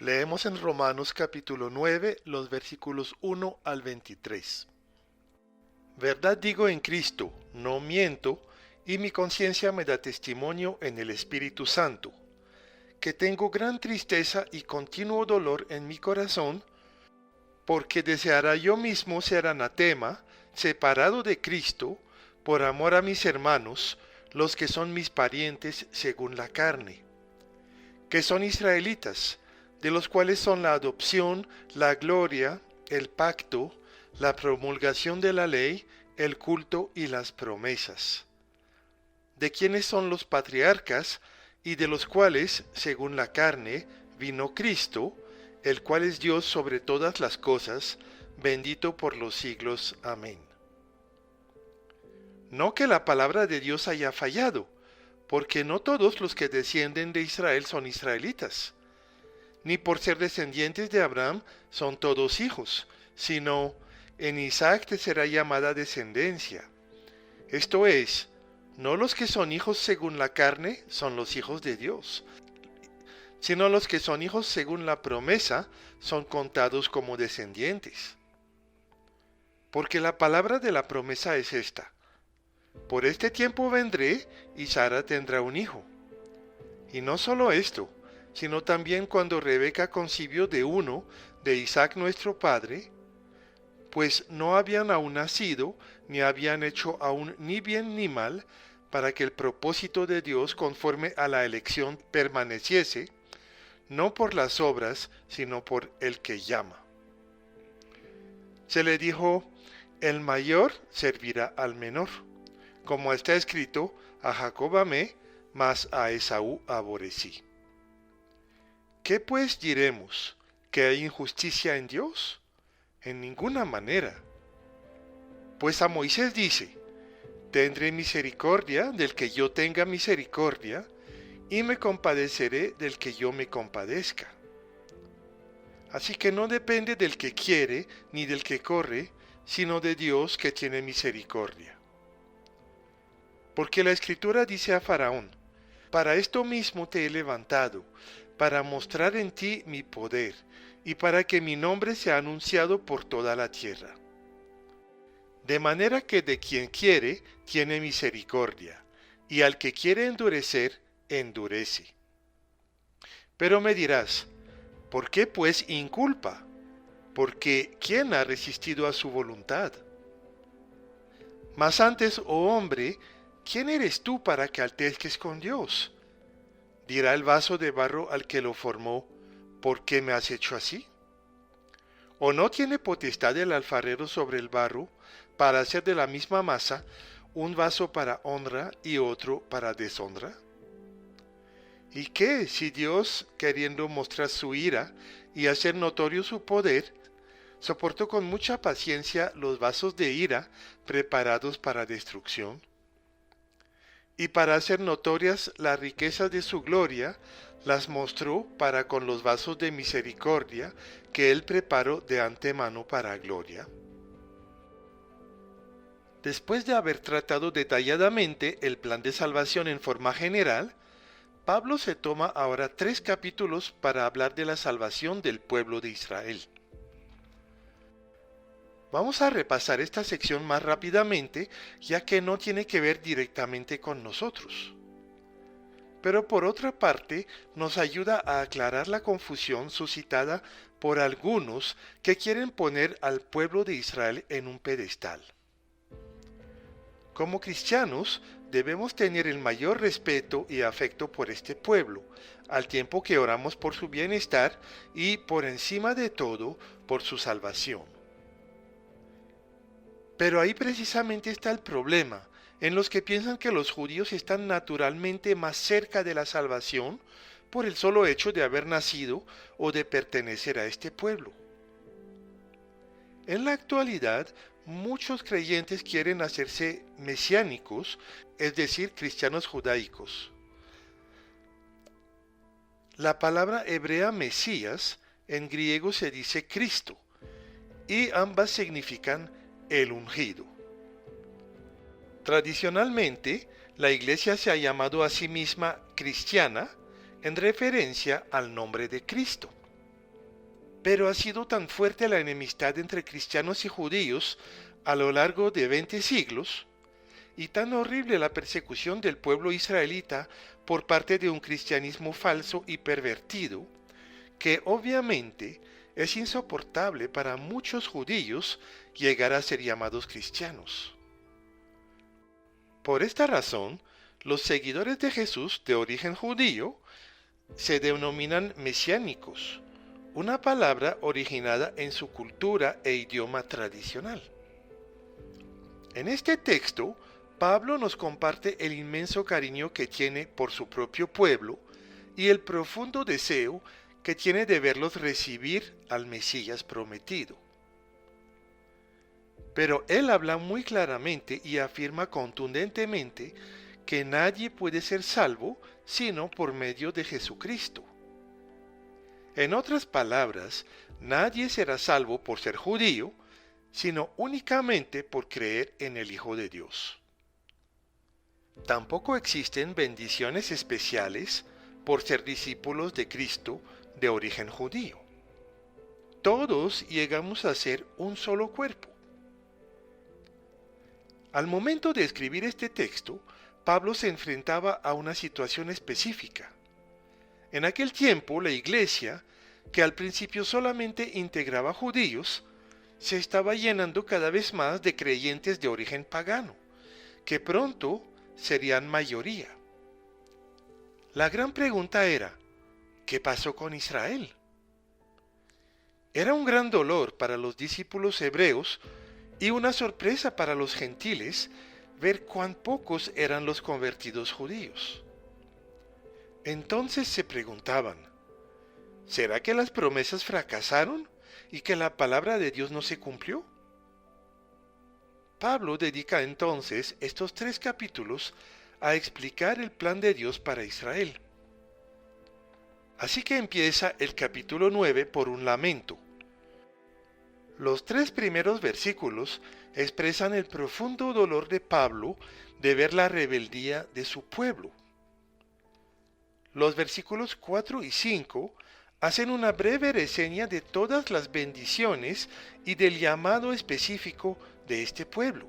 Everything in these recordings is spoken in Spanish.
Leemos en Romanos capítulo 9, los versículos 1 al 23. Verdad digo en Cristo, no miento, y mi conciencia me da testimonio en el Espíritu Santo, que tengo gran tristeza y continuo dolor en mi corazón, porque deseara yo mismo ser anatema, separado de Cristo, por amor a mis hermanos, los que son mis parientes según la carne, que son israelitas, de los cuales son la adopción, la gloria, el pacto, la promulgación de la ley, el culto y las promesas, de quienes son los patriarcas, y de los cuales, según la carne, vino Cristo, el cual es Dios sobre todas las cosas, bendito por los siglos. Amén. No que la palabra de Dios haya fallado, porque no todos los que descienden de Israel son israelitas, ni por ser descendientes de Abraham son todos hijos, sino en Isaac te será llamada descendencia. Esto es, no los que son hijos según la carne son los hijos de Dios, sino los que son hijos según la promesa son contados como descendientes. Porque la palabra de la promesa es esta: por este tiempo vendré y Sara tendrá un hijo. Y no solo esto, sino también cuando Rebeca concibió de uno, de Isaac nuestro padre, pues no habían aún nacido, ni habían hecho aún ni bien ni mal, para que el propósito de Dios conforme a la elección permaneciese, no por las obras, sino por el que llama. Se le dijo, el mayor servirá al menor, como está escrito, a Jacob amé, mas a Esaú aborrecí. ¿Qué pues diremos? ¿Que hay injusticia en Dios? En ninguna manera. Pues a Moisés dice, tendré misericordia del que yo tenga misericordia, y me compadeceré del que yo me compadezca. Así que no depende del que quiere ni del que corre, sino de Dios que tiene misericordia. Porque la Escritura dice a Faraón, para esto mismo te he levantado, para mostrar en ti mi poder, y para que mi nombre sea anunciado por toda la tierra. De manera que de quien quiere, tiene misericordia, y al que quiere endurecer, endurece. Pero me dirás, ¿por qué pues inculpa? Porque ¿quién ha resistido a su voluntad? Mas antes, oh hombre, ¿quién eres tú para que alterques con Dios? Dirá el vaso de barro al que lo formó, ¿por qué me has hecho así? ¿O no tiene potestad el alfarero sobre el barro para hacer de la misma masa un vaso para honra y otro para deshonra? ¿Y qué si Dios, queriendo mostrar su ira y hacer notorio su poder, soportó con mucha paciencia los vasos de ira preparados para destrucción? Y para hacer notorias las riquezas de su gloria, las mostró para con los vasos de misericordia que él preparó de antemano para gloria. Después de haber tratado detalladamente el plan de salvación en forma general, Pablo se toma ahora 3 capítulos para hablar de la salvación del pueblo de Israel. Vamos a repasar esta sección más rápidamente, ya que no tiene que ver directamente con nosotros. Pero por otra parte, nos ayuda a aclarar la confusión suscitada por algunos que quieren poner al pueblo de Israel en un pedestal. Como cristianos, debemos tener el mayor respeto y afecto por este pueblo, al tiempo que oramos por su bienestar y, por encima de todo, por su salvación. Pero ahí precisamente está el problema, en los que piensan que los judíos están naturalmente más cerca de la salvación por el solo hecho de haber nacido o de pertenecer a este pueblo. En la actualidad, muchos creyentes quieren hacerse mesiánicos, es decir, cristianos judaicos. La palabra hebrea Mesías en griego se dice Cristo, y ambas significan el ungido. Tradicionalmente, la Iglesia se ha llamado a sí misma cristiana en referencia al nombre de Cristo. Pero ha sido tan fuerte la enemistad entre cristianos y judíos a lo largo de 20 siglos, y tan horrible la persecución del pueblo israelita por parte de un cristianismo falso y pervertido, que obviamente es insoportable para muchos judíos llegar a ser llamados cristianos. Por esta razón, los seguidores de Jesús de origen judío se denominan mesiánicos, una palabra originada en su cultura e idioma tradicional. En este texto, Pablo nos comparte el inmenso cariño que tiene por su propio pueblo y el profundo deseo que tiene de verlos recibir al Mesías prometido. Pero él habla muy claramente y afirma contundentemente que nadie puede ser salvo sino por medio de Jesucristo. En otras palabras, nadie será salvo por ser judío, sino únicamente por creer en el Hijo de Dios. Tampoco existen bendiciones especiales por ser discípulos de Cristo de origen judío. Todos llegamos a ser un solo cuerpo. Al momento de escribir este texto, Pablo se enfrentaba a una situación específica. En aquel tiempo, la iglesia, que al principio solamente integraba judíos, se estaba llenando cada vez más de creyentes de origen pagano, que pronto serían mayoría. La gran pregunta era, ¿qué pasó con Israel? Era un gran dolor para los discípulos hebreos y una sorpresa para los gentiles ver cuán pocos eran los convertidos judíos. Entonces se preguntaban, ¿será que las promesas fracasaron y que la palabra de Dios no se cumplió? Pablo dedica entonces estos 3 capítulos a explicar el plan de Dios para Israel. Así que empieza el capítulo 9 por un lamento. Los 3 primeros versículos expresan el profundo dolor de Pablo de ver la rebeldía de su pueblo. Los versículos 4 y 5 hacen una breve reseña de todas las bendiciones y del llamado específico de este pueblo.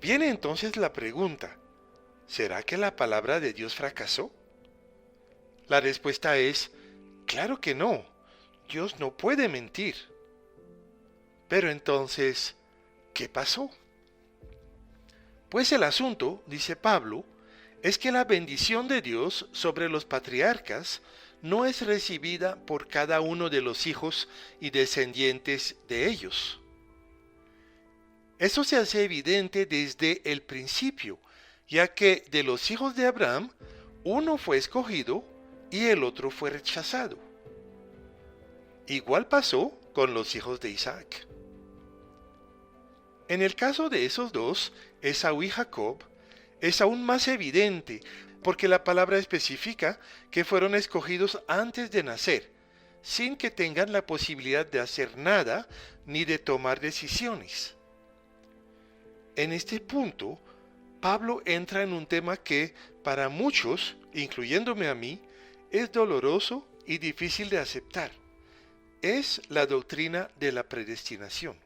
Viene entonces la pregunta, ¿será que la palabra de Dios fracasó? La respuesta es, claro que no, Dios no puede mentir. Pero entonces, ¿qué pasó? Pues el asunto, dice Pablo, es que la bendición de Dios sobre los patriarcas no es recibida por cada uno de los hijos y descendientes de ellos. Eso se hace evidente desde el principio, ya que de los hijos de Abraham, uno fue escogido y el otro fue rechazado. Igual pasó con los hijos de Isaac. En el caso de esos dos, Esaú y Jacob, es aún más evidente porque la palabra especifica que fueron escogidos antes de nacer, sin que tengan la posibilidad de hacer nada ni de tomar decisiones. En este punto, Pablo entra en un tema que, para muchos, incluyéndome a mí, es doloroso y difícil de aceptar. Es la doctrina de la predestinación.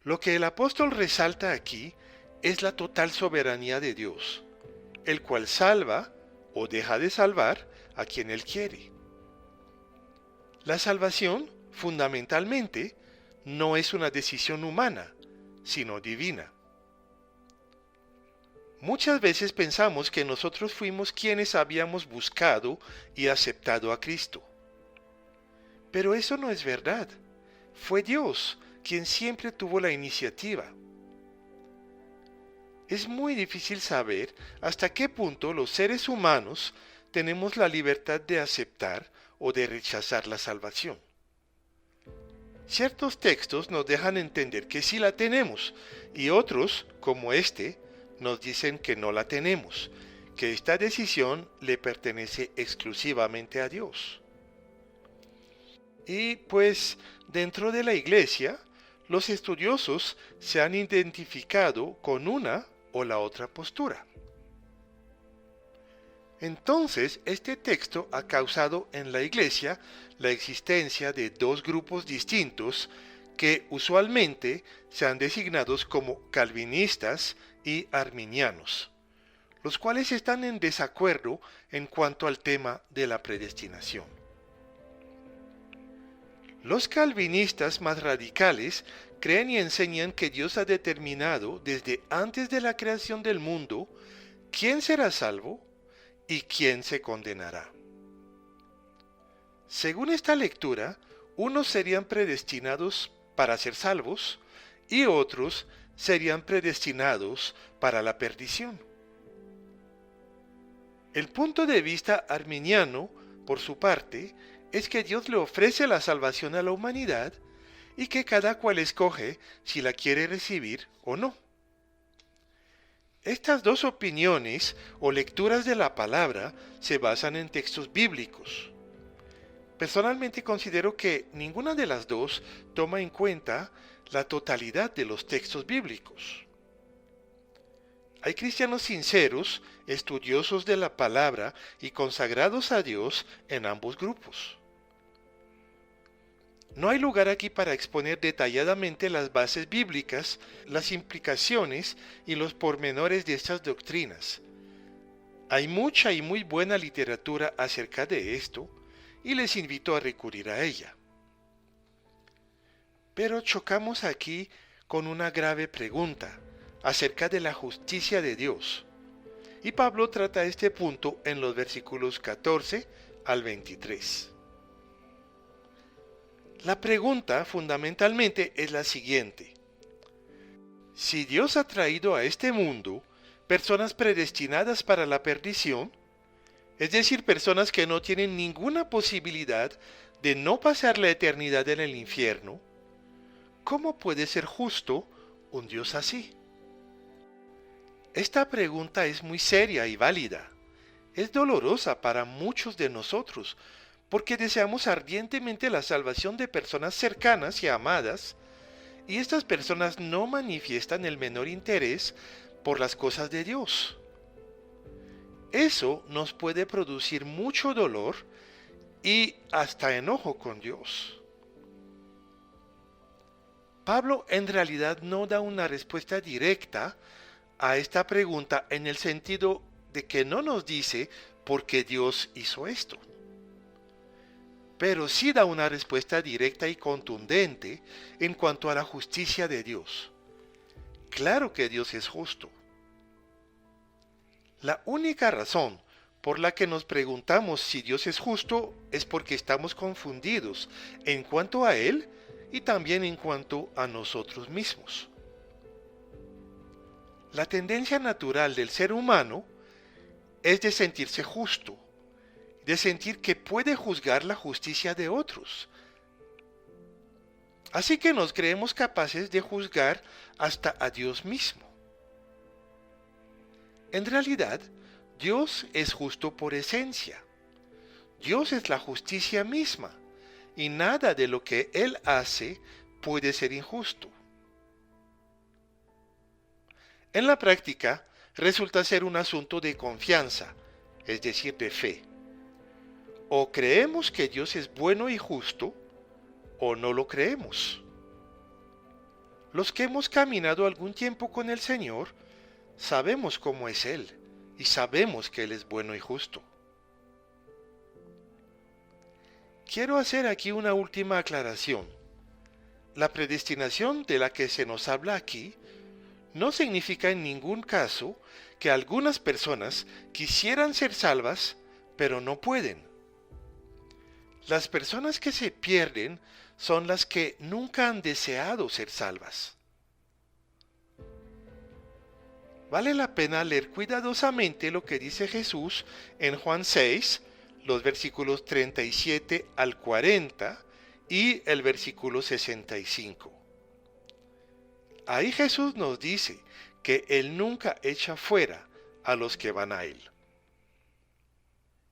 Lo que el apóstol resalta aquí es la total soberanía de Dios, el cual salva o deja de salvar a quien Él quiere. La salvación, fundamentalmente, no es una decisión humana, sino divina. Muchas veces pensamos que nosotros fuimos quienes habíamos buscado y aceptado a Cristo. Pero eso no es verdad. Fue Dios quien siempre tuvo la iniciativa. Es muy difícil saber hasta qué punto los seres humanos tenemos la libertad de aceptar o de rechazar la salvación. Ciertos textos nos dejan entender que sí la tenemos y otros, como este, nos dicen que no la tenemos, que esta decisión le pertenece exclusivamente a Dios. Y pues dentro de la iglesia, los estudiosos se han identificado con una o la otra postura. Entonces, este texto ha causado en la Iglesia la existencia de dos grupos distintos que usualmente se han designado como calvinistas y arminianos, los cuales están en desacuerdo en cuanto al tema de la predestinación. Los calvinistas más radicales creen y enseñan que Dios ha determinado desde antes de la creación del mundo quién será salvo y quién se condenará. Según esta lectura, unos serían predestinados para ser salvos y otros serían predestinados para la perdición. El punto de vista arminiano, por su parte, es que Dios le ofrece la salvación a la humanidad y que cada cual escoge si la quiere recibir o no. Estas dos opiniones o lecturas de la palabra se basan en textos bíblicos. Personalmente considero que ninguna de las dos toma en cuenta la totalidad de los textos bíblicos. Hay cristianos sinceros, estudiosos de la palabra y consagrados a Dios en ambos grupos. No hay lugar aquí para exponer detalladamente las bases bíblicas, las implicaciones y los pormenores de estas doctrinas. Hay mucha y muy buena literatura acerca de esto, y les invito a recurrir a ella. Pero chocamos aquí con una grave pregunta acerca de la justicia de Dios. Y Pablo trata este punto en los versículos 14 al 23. La pregunta fundamentalmente es la siguiente. Si Dios ha traído a este mundo personas predestinadas para la perdición, es decir, personas que no tienen ninguna posibilidad de no pasar la eternidad en el infierno, ¿cómo puede ser justo un Dios así? Esta pregunta es muy seria y válida. Es dolorosa para muchos de nosotros, porque deseamos ardientemente la salvación de personas cercanas y amadas, y estas personas no manifiestan el menor interés por las cosas de Dios. Eso nos puede producir mucho dolor y hasta enojo con Dios. Pablo en realidad no da una respuesta directa a esta pregunta en el sentido de que no nos dice por qué Dios hizo esto. Pero sí da una respuesta directa y contundente en cuanto a la justicia de Dios. Claro que Dios es justo. La única razón por la que nos preguntamos si Dios es justo es porque estamos confundidos en cuanto a Él y también en cuanto a nosotros mismos. La tendencia natural del ser humano es de sentirse justo, de sentir que puede juzgar la justicia de otros. Así que nos creemos capaces de juzgar hasta a Dios mismo. En realidad, Dios es justo por esencia. Dios es la justicia misma, y nada de lo que Él hace puede ser injusto. En la práctica, resulta ser un asunto de confianza, es decir, de fe. O creemos que Dios es bueno y justo, o no lo creemos. Los que hemos caminado algún tiempo con el Señor, sabemos cómo es Él y sabemos que Él es bueno y justo. Quiero hacer aquí una última aclaración. La predestinación de la que se nos habla aquí no significa en ningún caso que algunas personas quisieran ser salvas, pero no pueden. Las personas que se pierden son las que nunca han deseado ser salvas. Vale la pena leer cuidadosamente lo que dice Jesús en Juan 6, los versículos 37 al 40 y el versículo 65. Ahí Jesús nos dice que Él nunca echa fuera a los que van a Él.